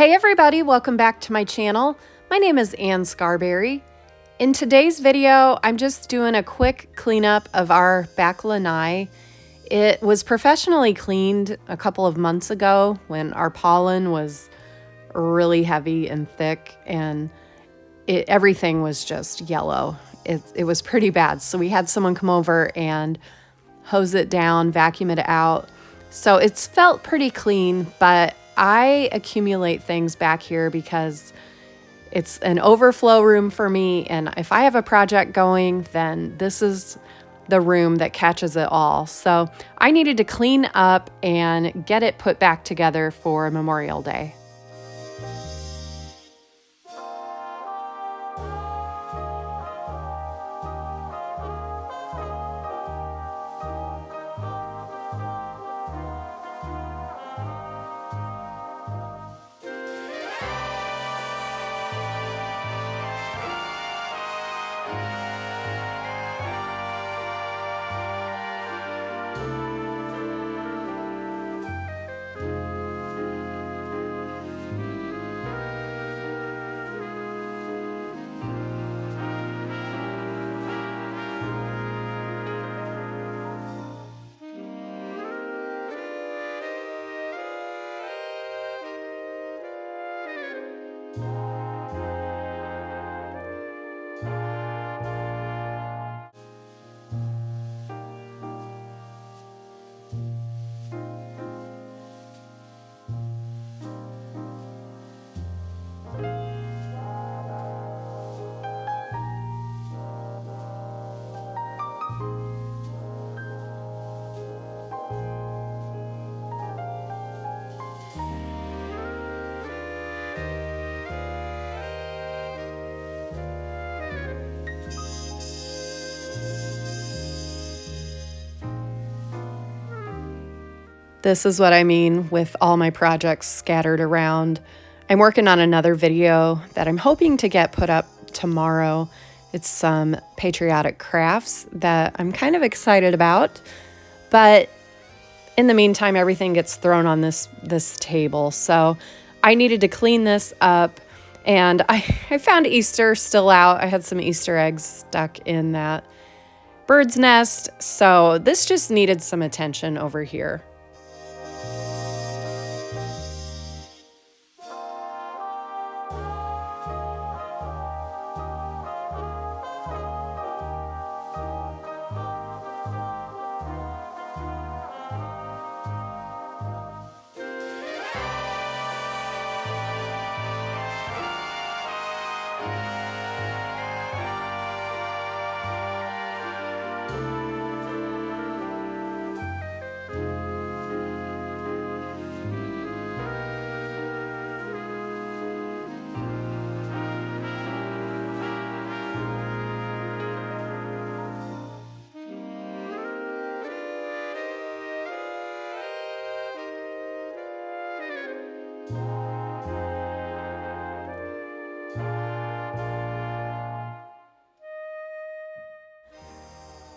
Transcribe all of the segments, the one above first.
Hey everybody, welcome back to my channel. My name is Ann Scarberry. In today's video, I'm just doing a quick cleanup of our back lanai. It was professionally cleaned a couple of months ago when our pollen was really heavy and thick and everything was just yellow. It was pretty bad. So we had someone come over and hose it down, vacuum it out. So it's felt pretty clean, but I accumulate things back here because it's an overflow room for me. And if I have a project going, then this is the room that catches it all. So I needed to clean up and get it put back together for Memorial Day. This is what I mean with all my projects scattered around. I'm working on another video that I'm hoping to get put up tomorrow. It's some patriotic crafts that I'm kind of excited about. But in the meantime, everything gets thrown on this table. So I needed to clean this up. And I found Easter still out. I had some Easter eggs stuck in that bird's nest. So this just needed some attention over here.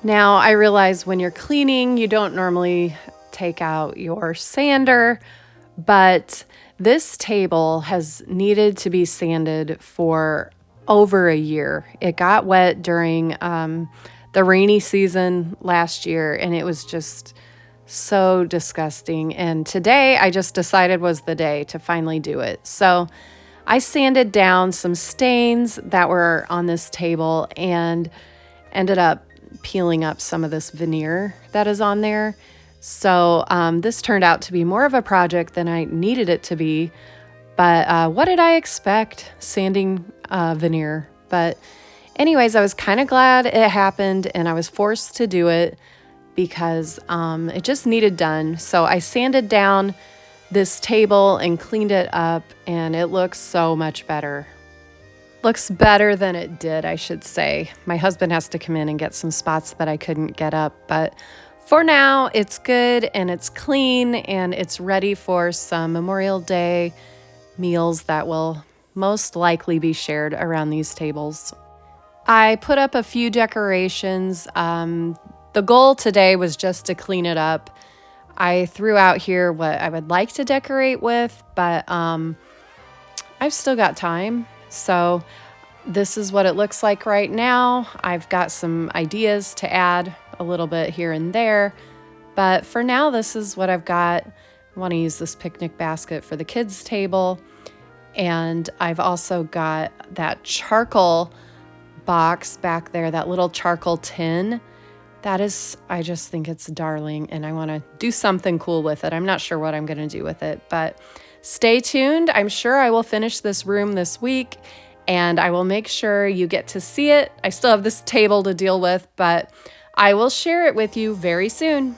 Now, I realize when you're cleaning, you don't normally take out your sander, but this table has needed to be sanded for over a year. It got wet during the rainy season last year, and it was just so disgusting. And today, I just decided was the day to finally do it. So I sanded down some stains that were on this table and ended up peeling up some of this veneer that is on there. So this turned out to be more of a project than I needed it to be. But what did I expect? Sanding veneer. But anyways, I was kind of glad it happened and I was forced to do it because it just needed done. So I sanded down this table and cleaned it up and it looks so much better. Looks better than it did, I should say. My husband has to come in and get some spots that I couldn't get up, but for now, it's good and it's clean and it's ready for some Memorial Day meals that will most likely be shared around these tables. I put up a few decorations. The goal today was just to clean it up. I threw out here what I would like to decorate with, but I've still got time. So this is what it looks like right now. I've got some ideas to add a little bit here and there, but for now, this is what I've got. I want to use this picnic basket for the kids' table. And I've also got that charcoal box back there, that little charcoal tin. I just think it's darling, and I want to do something cool with it. I'm not sure what I'm going to do with it, but stay tuned. I'm sure I will finish this room this week, and I will make sure you get to see it. I still have this table to deal with, but I will share it with you very soon.